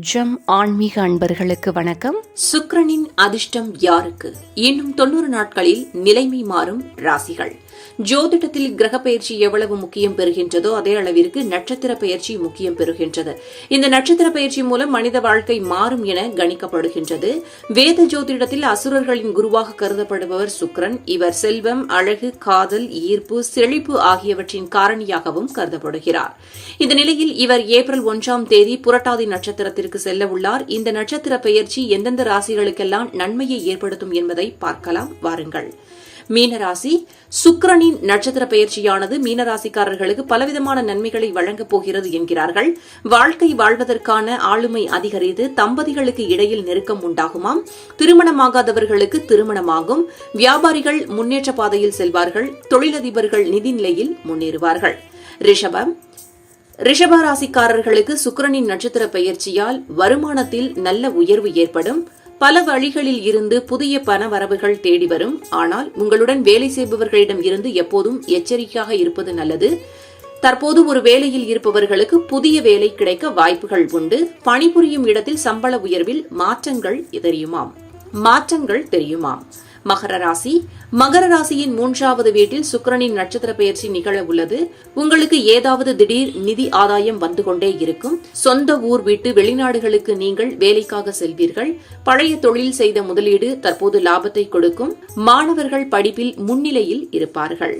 ஜம் ஆன்மீக அன்பர்களுக்கு வணக்கம். சுக்கிரனின் அதிர்ஷ்டம் யாருக்கு? இன்னும் 90 நாட்களில் நிலைமை மாறும் ராசிகள். ஜோதிடத்தில் கிரக பயிற்சி எவ்வளவு முக்கியம் பெறுகின்றதோ அதே அளவிற்கு நட்சத்திர பயிற்சி முக்கியம் பெறுகின்றது. இந்த நட்சத்திர பயிற்சி மூலம் மனித வாழ்க்கை மாறும் என கணிக்கப்படுகின்றது. வேத ஜோதிடத்தில் அசுரர்களின் குருவாக கருதப்படுபவர் சுக்கிரன். இவர் செல்வம், அழகு, காதல், ஈர்ப்பு, செழிப்பு ஆகியவற்றின் காரணியாகவும் கருதப்படுகிறார். இந்த நிலையில் இவர் ஏப்ரல் 1ஆம் தேதி புரட்டாதி நட்சத்திரத்திற்கு செல்ல உள்ளார். இந்த நட்சத்திர பெயர்ச்சி எந்தெந்த ராசிகளுக்கெல்லாம் நன்மையை ஏற்படுத்தும் என்பதை பார்க்கலாம் வாருங்கள். மீனராசி. சுக்கிரனின் நட்சத்திர பயிற்சியானது மீனராசிக்காரர்களுக்கு பலவிதமான நன்மைகளை வழங்கப் போகிறது என்கிறார்கள். வாழ்க்கை வாழ்வதற்கான ஆளுமை அதிகரித்து தம்பதிகளுக்கு இடையில் நெருக்கம் உண்டாகுமாம். திருமணமாகாதவர்களுக்கு திருமணமாகும். வியாபாரிகள் முன்னேற்ற பாதையில் செல்வார்கள். தொழிலதிபர்கள் நிதி நிலையில் முன்னேறுவார்கள். ரிஷப ராசிக்காரர்களுக்கு சுக்கிரனின் நட்சத்திர பயிற்சியால் வருமானத்தில் நல்ல உயர்வு ஏற்படும். பல வழிகளில் இருந்து புதிய பண வரவுகள் தேடி வரும். ஆனால் உங்களுடன் வேலை செய்பவர்களிடம் இருந்து எப்போதும் எச்சரிக்கையாக இருப்பது நல்லது. தற்போது ஒரு வேலையில் இருப்பவர்களுக்கு புதிய வேலை கிடைக்க வாய்ப்புகள் உண்டு. பணிபுரியும் இடத்தில் சம்பள உயர்வில் மாற்றங்கள் தெரியுமாம். மகர ராசி. மகர ராசியின் 3வது வீட்டில் சுக்கிரனின் நட்சத்திர பெயர்ச்சி நிகழ உள்ளது. உங்களுக்கு ஏதாவது திடீர் நிதி ஆதாயம் வந்து கொண்டே இருக்கும். சொந்த ஊர் விட்டு வெளிநாடுகளுக்கு நீங்கள் வேலைக்காக செல்வீர்கள். பழைய தொழில் செய்த முதலீடு தற்போது லாபத்தை கொடுக்கும். மாணவர்கள் படிப்பில் முன்னிலையில் இருப்பார்கள்.